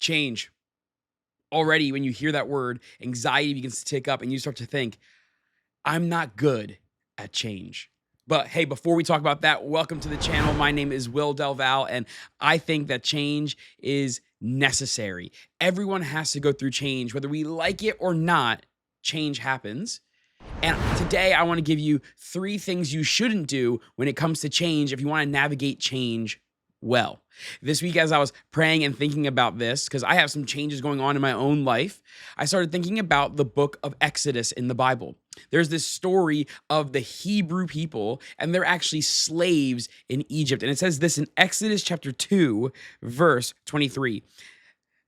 change. Already, when you hear that word, anxiety begins to tick up and you start to think, I'm not good at change. But hey, before we talk about that, welcome to the channel. My name is Will Del Val, and I think that change is necessary. Everyone has to go through change, whether we like it or not. Change happens. And today I want to give you 3 things you shouldn't do when it comes to change if you want to navigate change well. This week, as I was praying and thinking about this, because I have some changes going on in my own life, I started thinking about the book of Exodus in the Bible. There's this story of the Hebrew people, and they're actually slaves in Egypt. And it says this in Exodus chapter 2, verse 23.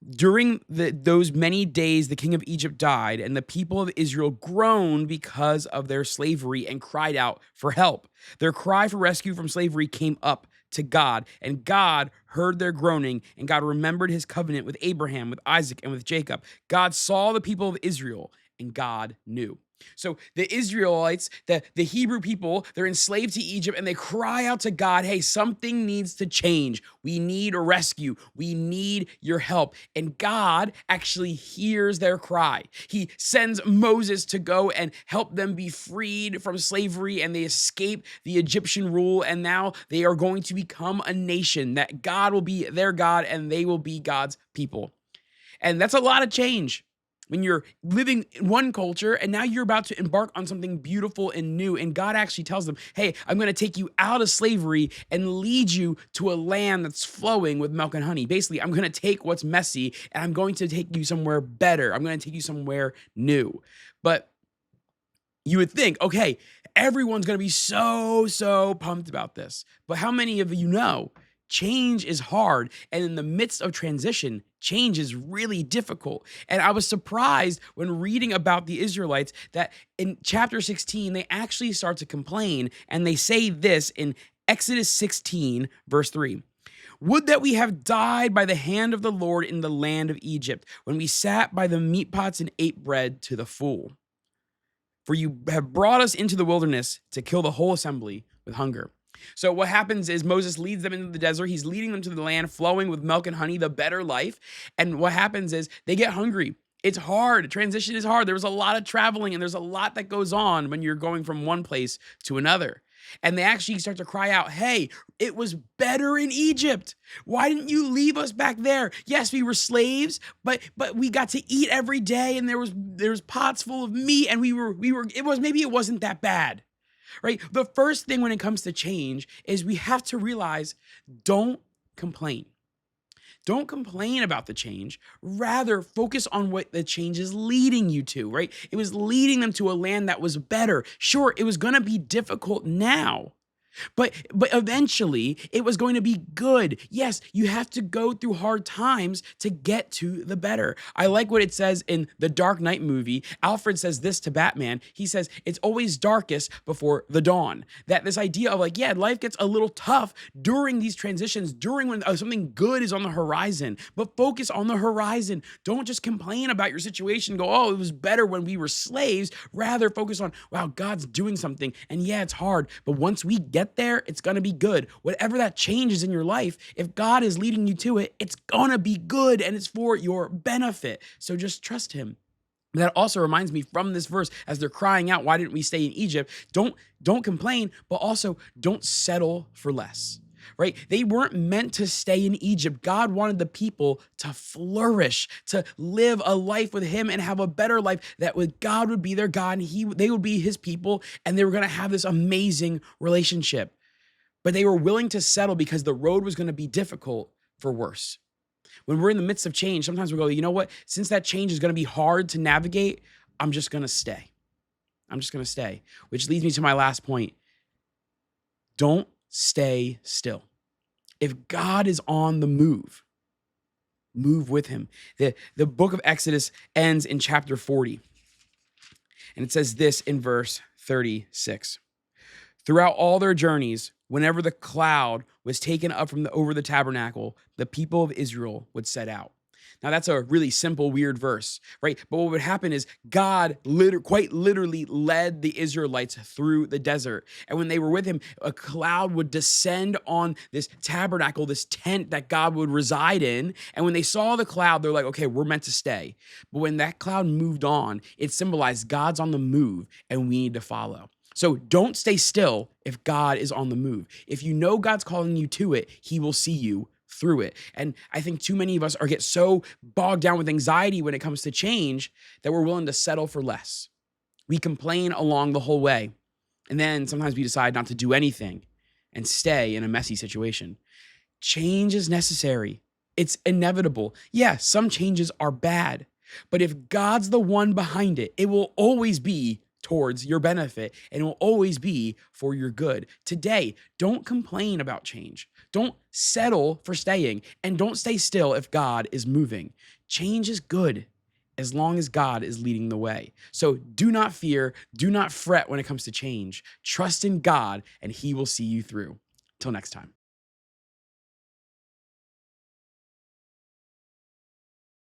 During those many days, the king of Egypt died, and the people of Israel groaned because of their slavery and cried out for help. Their cry for rescue from slavery came up to God, and God heard their groaning, and God remembered his covenant with Abraham, with Isaac, and with Jacob. God saw the people of Israel, and God knew. So the Israelites, the Hebrew people, they're enslaved to Egypt, and they cry out to God, hey, something needs to change. We need a rescue. We need your help. And God actually hears their cry. He sends Moses to go and help them be freed from slavery, and they escape the Egyptian rule. And now they are going to become a nation that God will be their God, and they will be God's people. And that's a lot of change. When you're living in one culture and now you're about to embark on something beautiful and new, and God actually tells them, hey, I'm going to take you out of slavery and lead you to a land that's flowing with milk and honey. Basically, I'm going to take what's messy and I'm going to take you somewhere better. I'm going to take you somewhere new. But you would think, okay, everyone's going to be so pumped about this. But how many of you know change is hard, and in the midst of transition, change is really difficult? And I was surprised when reading about the Israelites that in chapter 16, they actually start to complain, and they say this in Exodus 16, verse 3. Would that we have died by the hand of the Lord in the land of Egypt, when we sat by the meat pots and ate bread to the full. For you have brought us into the wilderness to kill the whole assembly with hunger. So what happens is Moses leads them into the desert. He's leading them to the land flowing with milk and honey, the better life. And what happens is they get hungry. It's hard. Transition is hard. There's a lot of traveling, and there's a lot that goes on when you're going from one place to another. And they actually start to cry out, hey, it was better in Egypt. Why didn't you leave us back there? Yes, we were slaves, but we got to eat every day, and there was pots full of meat, and it wasn't that bad. Right? The first thing when it comes to change is we have to realize, don't complain. Don't complain about the change. Rather, focus on what the change is leading you to, right? It was leading them to a land that was better. Sure, it was going to be difficult now, but eventually it was going to be good. Yes, you have to go through hard times to get to the better. I like what it says in the Dark Knight movie. Alfred says this to Batman. He says, it's always darkest before the dawn. That this idea of like, yeah, life gets a little tough during these transitions, during when something good is on the horizon, but focus on the horizon. Don't just complain about your situation. Go, oh, it was better when we were slaves. Rather focus on, wow, God's doing something. And yeah, it's hard, but once we get there, it's going to be good. Whatever that changes in your life, if God is leading you to it, it's going to be good, and it's for your benefit. So just trust him. That also reminds me from this verse, as they're crying out, why didn't we stay in Egypt? Don't complain, but also don't settle for less. Right? They weren't meant to stay in Egypt. God wanted the people to flourish, to live a life with him and have a better life, that God would be their God and they would be his people, and they were going to have this amazing relationship. But they were willing to settle because the road was going to be difficult for worse. When we're in the midst of change, sometimes we go, you know what? Since that change is going to be hard to navigate, I'm just going to stay. I'm just going to stay, which leads me to my last point. Don't stay still. If God is on the move with him. The book of Exodus ends in chapter 40. And it says this in verse 36. Throughout all their journeys, whenever the cloud was taken up from over the tabernacle, the people of Israel would set out. Now, that's a really simple, weird verse, right? But what would happen is God quite literally led the Israelites through the desert. And when they were with him, a cloud would descend on this tabernacle, this tent that God would reside in. And when they saw the cloud, they're like, okay, we're meant to stay. But when that cloud moved on, it symbolized God's on the move and we need to follow. So don't stay still if God is on the move. If you know God's calling you to it, he will see you through it. And I think too many of us get so bogged down with anxiety when it comes to change that we're willing to settle for less. We complain along the whole way. And then sometimes we decide not to do anything and stay in a messy situation. Change is necessary. It's inevitable. Yeah, some changes are bad, but if God's the one behind it, it will always be towards your benefit and it will always be for your good. Today, don't complain about change. Don't settle for staying and don't stay still if God is moving. Change is good as long as God is leading the way. So do not fear, do not fret when it comes to change. Trust in God and he will see you through. Till next time.